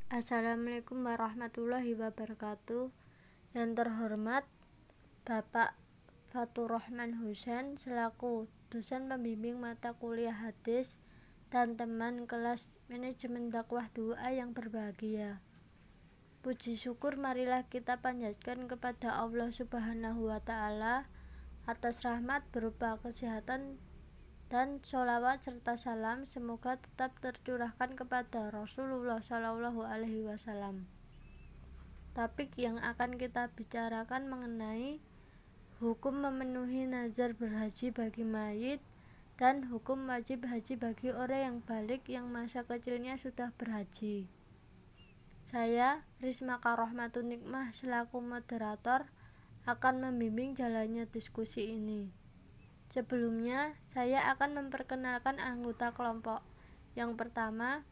Assalamualaikum warahmatullahi wabarakatuh. Yang terhormat Bapak Faturrahman Husain selaku dosen pembimbing mata kuliah hadis dan teman kelas manajemen dakwah doa yang berbahagia. Puji syukur marilah kita panjatkan kepada Allah Subhanahu wa Ta'ala atas rahmat berupa kesehatan dan sholawat serta salam semoga tetap tercurahkan kepada Rasulullah Shallallahu Alaihi Wasallam. Topik yang akan kita bicarakan mengenai hukum memenuhi nazar berhaji bagi mayit dan hukum wajib haji bagi orang yang balik yang masa kecilnya sudah berhaji. Saya Risma Karohmatun Nikmah selaku moderator akan membimbing jalannya diskusi ini. Sebelumnya, saya akan memperkenalkan anggota kelompok. Yang pertama,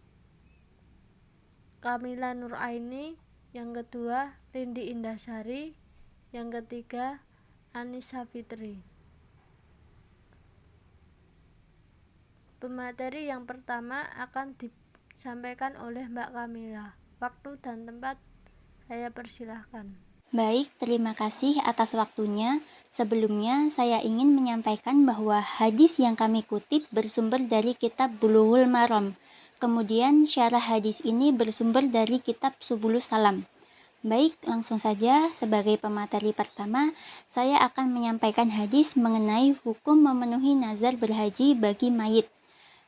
Kamila Nuraini. Yang kedua, Rindi Indasari. Yang ketiga, Anissa Fitri. Pemateri yang pertama akan disampaikan oleh Mbak Kamila. Waktu dan tempat saya persilahkan. Baik, terima kasih atas waktunya. Sebelumnya, saya ingin menyampaikan bahwa hadis yang kami kutip bersumber dari kitab Bulughul Maram. Kemudian, syarah hadis ini bersumber dari kitab Subulus Salam. Baik, langsung saja sebagai pemateri pertama, saya akan menyampaikan hadis mengenai hukum memenuhi nazar berhaji bagi mayit.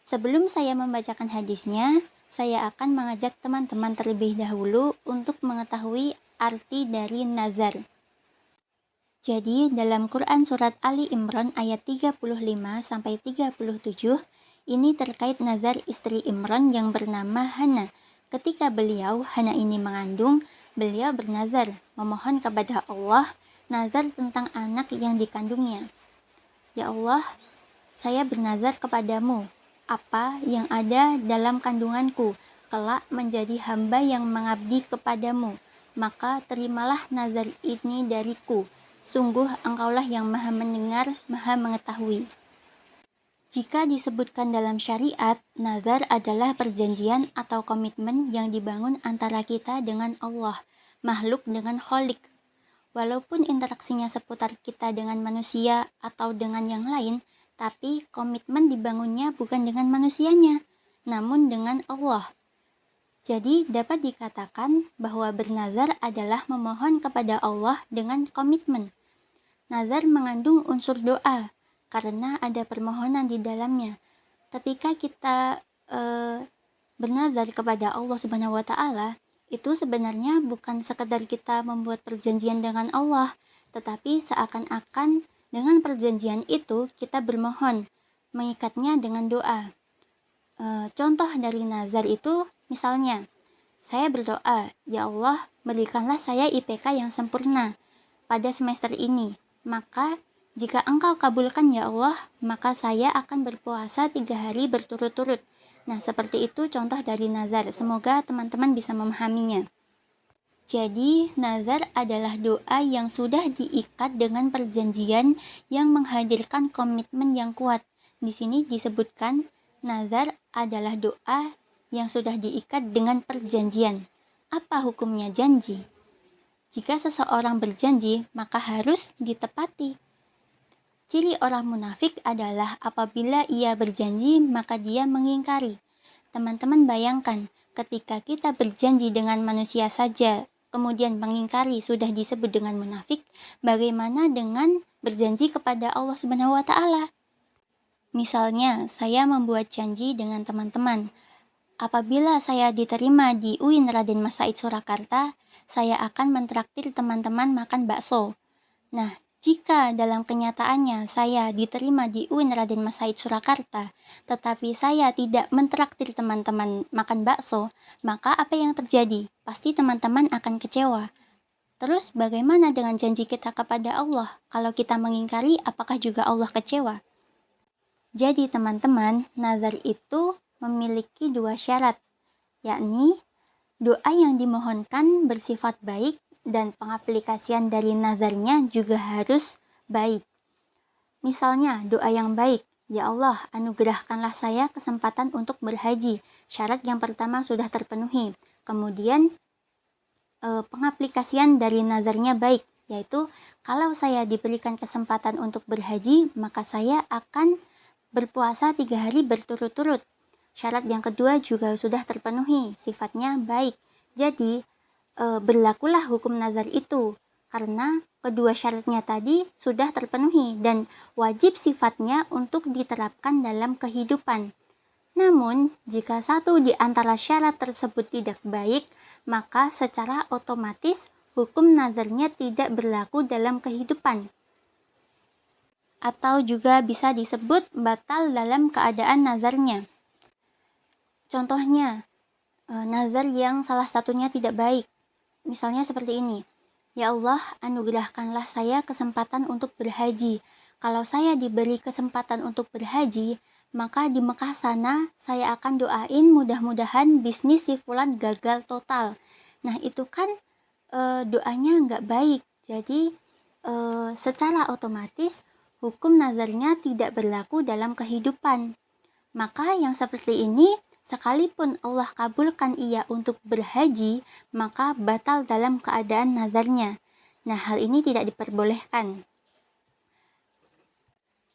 Sebelum saya membacakan hadisnya, saya akan mengajak teman-teman terlebih dahulu untuk mengetahui arti dari nazar. Jadi, dalam Quran surat Ali Imran ayat 35-37, ini terkait nazar istri Imran yang bernama Hana. Ketika Hana ini mengandung, beliau bernazar, memohon kepada Allah, nazar tentang anak yang dikandungnya. Ya Allah, saya bernazar kepadamu, apa yang ada dalam kandunganku, kelak menjadi hamba yang mengabdi kepadamu. Maka terimalah nazar ini dariku. Sungguh engkaulah yang maha mendengar, maha mengetahui. Jika disebutkan dalam syariat, nazar adalah perjanjian atau komitmen yang dibangun antara kita dengan Allah, makhluk dengan Khalik. Walaupun interaksinya seputar kita dengan manusia atau dengan yang lain, tapi komitmen dibangunnya bukan dengan manusianya, namun dengan Allah. Jadi dapat dikatakan bahwa bernazar adalah memohon kepada Allah dengan komitmen. Nazar mengandung unsur doa karena ada permohonan di dalamnya. Ketika kita bernazar kepada Allah Subhanahu wa Ta'ala, itu sebenarnya bukan sekedar kita membuat perjanjian dengan Allah, tetapi seakan-akan dengan perjanjian itu kita bermohon, mengikatnya dengan doa. Contoh dari nazar itu misalnya, saya berdoa, ya Allah, berikanlah saya IPK yang sempurna pada semester ini. Maka, jika engkau kabulkan ya Allah, maka saya akan berpuasa 3 hari berturut-turut. Nah, seperti itu contoh dari nazar. Semoga teman-teman bisa memahaminya. Jadi, nazar adalah doa yang sudah diikat dengan perjanjian yang menghadirkan komitmen yang kuat. Di sini disebutkan nazar adalah doa yang sudah diikat dengan perjanjian. Apa hukumnya janji? Jika seseorang berjanji, maka harus ditepati. Ciri orang munafik adalah apabila ia berjanji, maka dia mengingkari. Teman-teman bayangkan, ketika kita berjanji dengan manusia saja, kemudian mengingkari sudah disebut dengan munafik, bagaimana dengan berjanji kepada Allah Subhanahu wa Ta'ala? Misalnya, saya membuat janji dengan teman-teman. Apabila saya diterima di UIN Raden Mas Said Surakarta, saya akan mentraktir teman-teman makan bakso. Nah, jika dalam kenyataannya saya diterima di UIN Raden Mas Said Surakarta, tetapi saya tidak mentraktir teman-teman makan bakso, maka apa yang terjadi? Pasti teman-teman akan kecewa. Terus bagaimana dengan janji kita kepada Allah? Kalau kita mengingkari, apakah juga Allah kecewa? Jadi teman-teman, nazar itu memiliki 2 syarat, yakni doa yang dimohonkan bersifat baik dan pengaplikasian dari nazarnya juga harus baik. Misalnya, doa yang baik, ya Allah, anugerahkanlah saya kesempatan untuk berhaji. Syarat yang pertama sudah terpenuhi. Kemudian pengaplikasian dari nazarnya baik, yaitu kalau saya diberikan kesempatan untuk berhaji, maka saya akan berpuasa 3 hari berturut-turut. Syarat yang kedua juga sudah terpenuhi, sifatnya baik. Jadi berlakulah hukum nazar itu karena kedua syaratnya tadi sudah terpenuhi dan wajib sifatnya untuk diterapkan dalam kehidupan. Namun, jika satu di antara syarat tersebut tidak baik, maka secara otomatis hukum nazarnya tidak berlaku dalam kehidupan. Atau juga bisa disebut batal dalam keadaan nazarnya. Contohnya, nazar yang salah satunya tidak baik. Misalnya seperti ini, "Ya Allah, anugerahkanlah saya kesempatan untuk berhaji. Kalau saya diberi kesempatan untuk berhaji, maka di Mekah sana saya akan doain mudah-mudahan bisnis si fulan gagal total." Nah itu kan doanya nggak baik. Jadi secara otomatis hukum nazarnya tidak berlaku dalam kehidupan. Maka yang seperti ini, sekalipun Allah kabulkan ia untuk berhaji, maka batal dalam keadaan nazarnya. Nah, hal ini tidak diperbolehkan.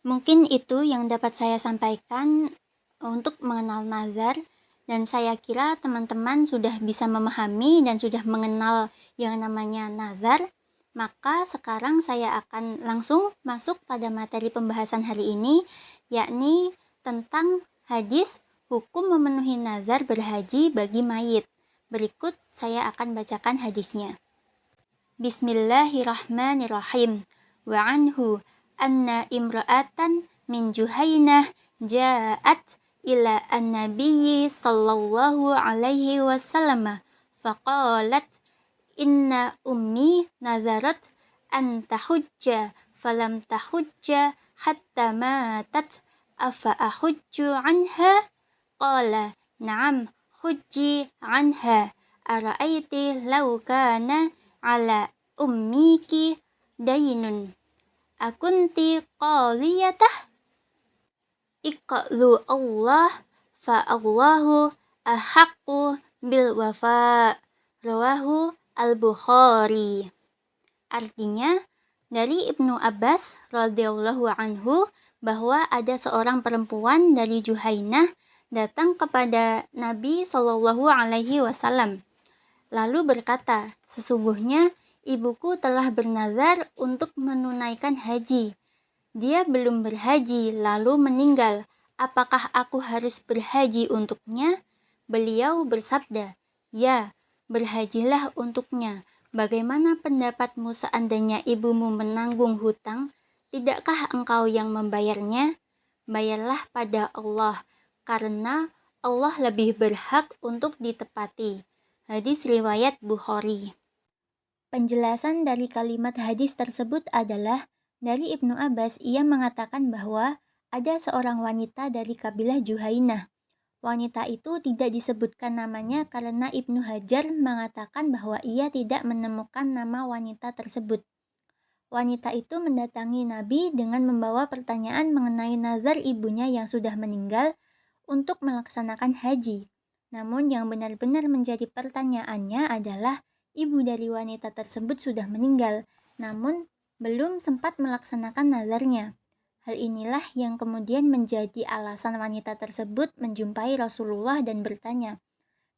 Mungkin itu yang dapat saya sampaikan untuk mengenal nazar, dan saya kira teman-teman sudah bisa memahami dan sudah mengenal yang namanya nazar. Maka sekarang saya akan langsung masuk pada materi pembahasan hari ini, yakni tentang hadis hukum memenuhi nazar berhaji bagi mayit. Berikut saya akan bacakan hadisnya. Bismillahirrahmanirrahim. Wa anhu anna imra'atan min Juhainah ja'at ila an-nabiyyi sallallahu alaihi wasallam faqalat inna ummi nazarat an tahujja falam tahujja hatta matat afa ahujju anha qala na'am hujji anha ara'aiti law kana ala ummiki daynun akunti qaliyatah iqlu Allah fa Allahu ahaqqu bil wafa rawahu Al-Bukhari. Artinya, dari Ibnu Abbas radhiyallahu anhu bahwa ada seorang perempuan dari Juhainah datang kepada Nabi Shallallahu alaihi wasallam. Lalu berkata, "Sesungguhnya ibuku telah bernazar untuk menunaikan haji. Dia belum berhaji lalu meninggal. Apakah aku harus berhaji untuknya?" Beliau bersabda, "Ya, berhajilah untuknya. Bagaimana pendapatmu seandainya ibumu menanggung hutang? Tidakkah engkau yang membayarnya? Bayarlah pada Allah, karena Allah lebih berhak untuk ditepati." Hadis riwayat Bukhari. Penjelasan dari kalimat hadis tersebut adalah dari Ibnu Abbas. Ia mengatakan bahwa ada seorang wanita dari kabilah Juhainah. Wanita itu tidak disebutkan namanya karena Ibnu Hajar mengatakan bahwa ia tidak menemukan nama wanita tersebut. Wanita itu mendatangi Nabi dengan membawa pertanyaan mengenai nazar ibunya yang sudah meninggal untuk melaksanakan haji. Namun yang benar-benar menjadi pertanyaannya adalah ibu dari wanita tersebut sudah meninggal, namun belum sempat melaksanakan nazarnya. Hal inilah yang kemudian menjadi alasan wanita tersebut menjumpai Rasulullah dan bertanya,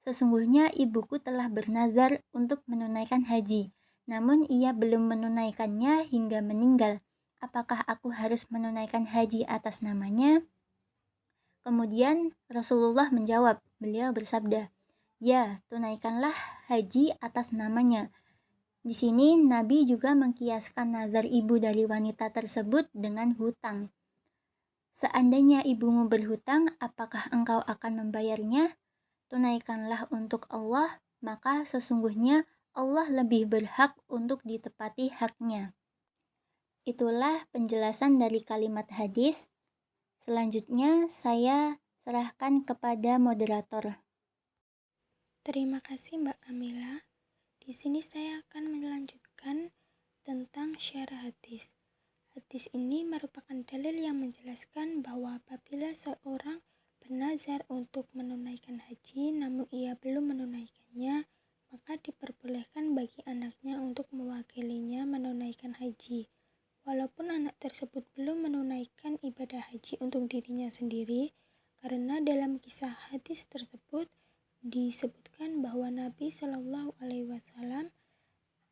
"Sesungguhnya ibuku telah bernazar untuk menunaikan haji, namun ia belum menunaikannya hingga meninggal. Apakah aku harus menunaikan haji atas namanya?" Kemudian Rasulullah menjawab, beliau bersabda, "Ya, tunaikanlah haji atas namanya." Di sini Nabi juga mengkiaskan nazar ibu dari wanita tersebut dengan hutang. Seandainya ibumu berhutang, apakah engkau akan membayarnya? Tunaikanlah untuk Allah, maka sesungguhnya Allah lebih berhak untuk ditepati haknya. Itulah penjelasan dari kalimat hadis. Selanjutnya saya serahkan kepada moderator. Terima kasih Mbak Kamila. Di sini saya akan melanjutkan tentang syarah hadis. Hadis ini merupakan dalil yang menjelaskan bahwa apabila seorang bernazar untuk menunaikan haji namun ia belum menunaikannya, maka diperbolehkan bagi anaknya untuk mewakilinya menunaikan haji. Walaupun anak tersebut belum menunaikan ibadah haji untuk dirinya sendiri, karena dalam kisah hadis tersebut disebutkan bahwa Nabi Shallallahu Alaihi Wasallam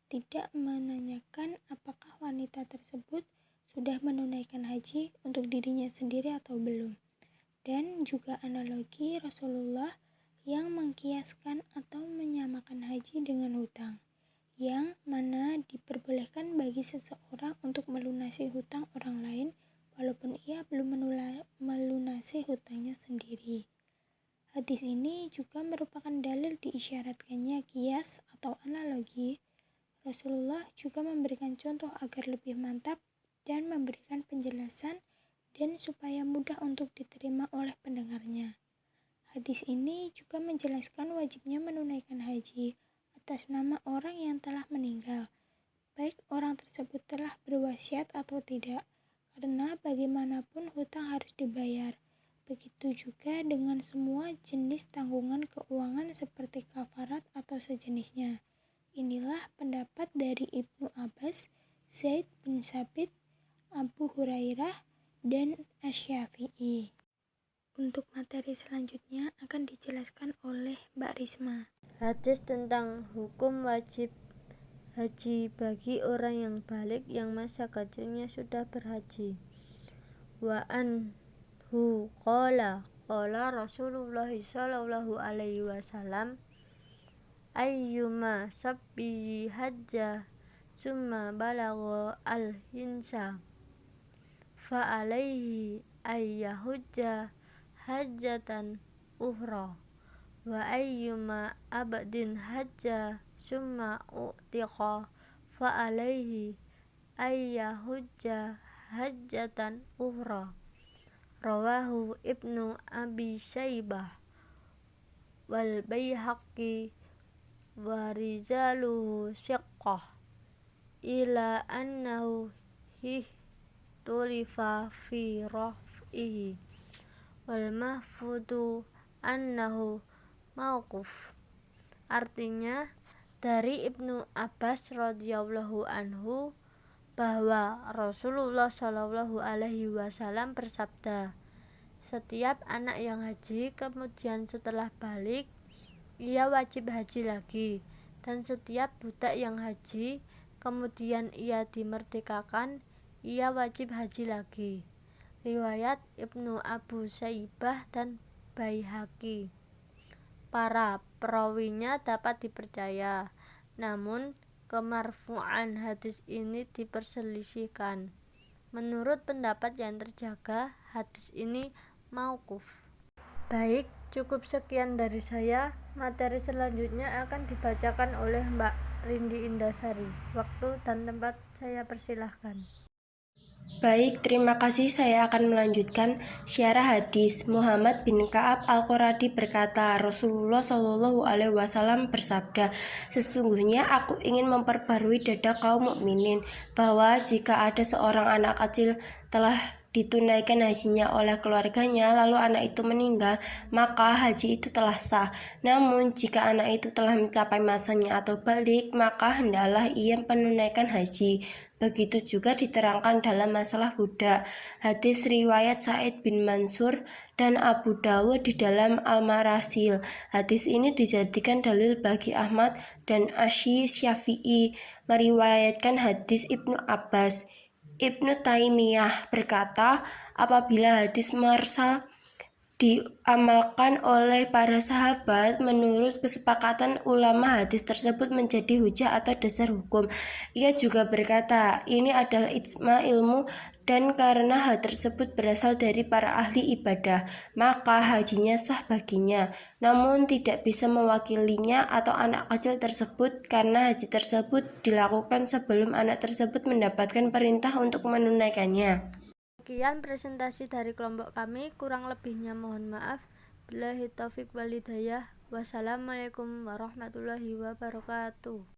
tidak menanyakan apakah wanita tersebut sudah menunaikan haji untuk dirinya sendiri atau belum. Dan juga analogi Rasulullah yang mengkiaskan atau menyamakan haji dengan hutang, yang mana diperbolehkan bagi seseorang untuk melunasi hutang orang lain walaupun ia belum melunasi hutangnya sendiri. Hadis ini juga merupakan dalil diisyaratkannya kias atau analogi. Rasulullah juga memberikan contoh agar lebih mantap dan memberikan penjelasan dan supaya mudah untuk diterima oleh pendengarnya. Hadis ini juga menjelaskan wajibnya menunaikan haji atas nama orang yang telah meninggal, baik orang tersebut telah berwasiat atau tidak, karena bagaimanapun hutang harus dibayar. Begitu juga dengan semua jenis tanggungan keuangan seperti kafarat atau sejenisnya. Inilah pendapat dari Ibnu Abbas, Zaid bin Sabit, Abu Hurairah, dan Asy-Syafi'i. Untuk materi selanjutnya akan dijelaskan oleh Mbak Risma. Hadis tentang hukum wajib haji bagi orang yang balik yang masa kecilnya sudah berhaji. Wa anhu qala Rasulullah sallallahu alaihi wasallam ayyuma sabbi hajja summa balagha al-hinsa fa alaihi ayyahujja hajjatan ukhra wa ayyuma abdin hajja summa utiqa fa alaihi ayyahujja hajjatan ukhra. Rawahu Ibnu Abi Syaibah wal Baihaqi wa rijaluhu siqqah ila annahu tulifa fi raf'ihi wal mahfudu annahu mauquf. Artinya dari Ibnu Abbas radhiyallahu anhu bahwa Rasulullah shallallahu alaihi wasallam bersabda, setiap anak yang haji kemudian setelah balik ia wajib haji lagi, dan setiap budak yang haji kemudian ia dimerdekakan ia wajib haji lagi. Riwayat Ibnu Abu Syaibah dan Baihaqi. Para perawinya dapat dipercaya, namun kemarfu'an hadis ini diperselisihkan. Menurut pendapat yang terjaga, hadis ini mauquf. Baik, cukup sekian dari saya. Materi selanjutnya akan dibacakan oleh Mbak Rindi Indasari. Waktu dan tempat saya persilahkan. Baik, terima kasih. Saya akan melanjutkan syarah hadis. Muhammad bin Ka'ab Al-Quradi berkata, Rasulullah Shallallahu Alaihi Wasallam bersabda, sesungguhnya aku ingin memperbarui dada kaum mukminin bahwa jika ada seorang anak kecil telah ditunaikan hajinya oleh keluarganya, lalu anak itu meninggal, maka haji itu telah sah. Namun jika anak itu telah mencapai masanya atau balik, maka hendaklah ia menunaikan haji. Begitu juga diterangkan dalam masalah budak. Hadis riwayat Sa'id bin Mansur dan Abu Dawud di dalam Al-Marasil. Hadis ini dijadikan dalil bagi Ahmad dan Asy-Syafi'i meriwayatkan hadis Ibnu Abbas. Ibnu Taimiyah berkata, apabila hadis mursal diamalkan oleh para sahabat, menurut kesepakatan ulama hadis tersebut menjadi hujah atau dasar hukum. Ia juga berkata, ini adalah ijma ilmu dan karena hal tersebut berasal dari para ahli ibadah, maka hajinya sah baginya, namun tidak bisa mewakilinya atau anak kecil tersebut karena haji tersebut dilakukan sebelum anak tersebut mendapatkan perintah untuk menunaikannya. Sekian presentasi dari kelompok kami, kurang lebihnya mohon maaf. Billahi taufik wal hidayah. Wassalamualaikum warahmatullahi wabarakatuh.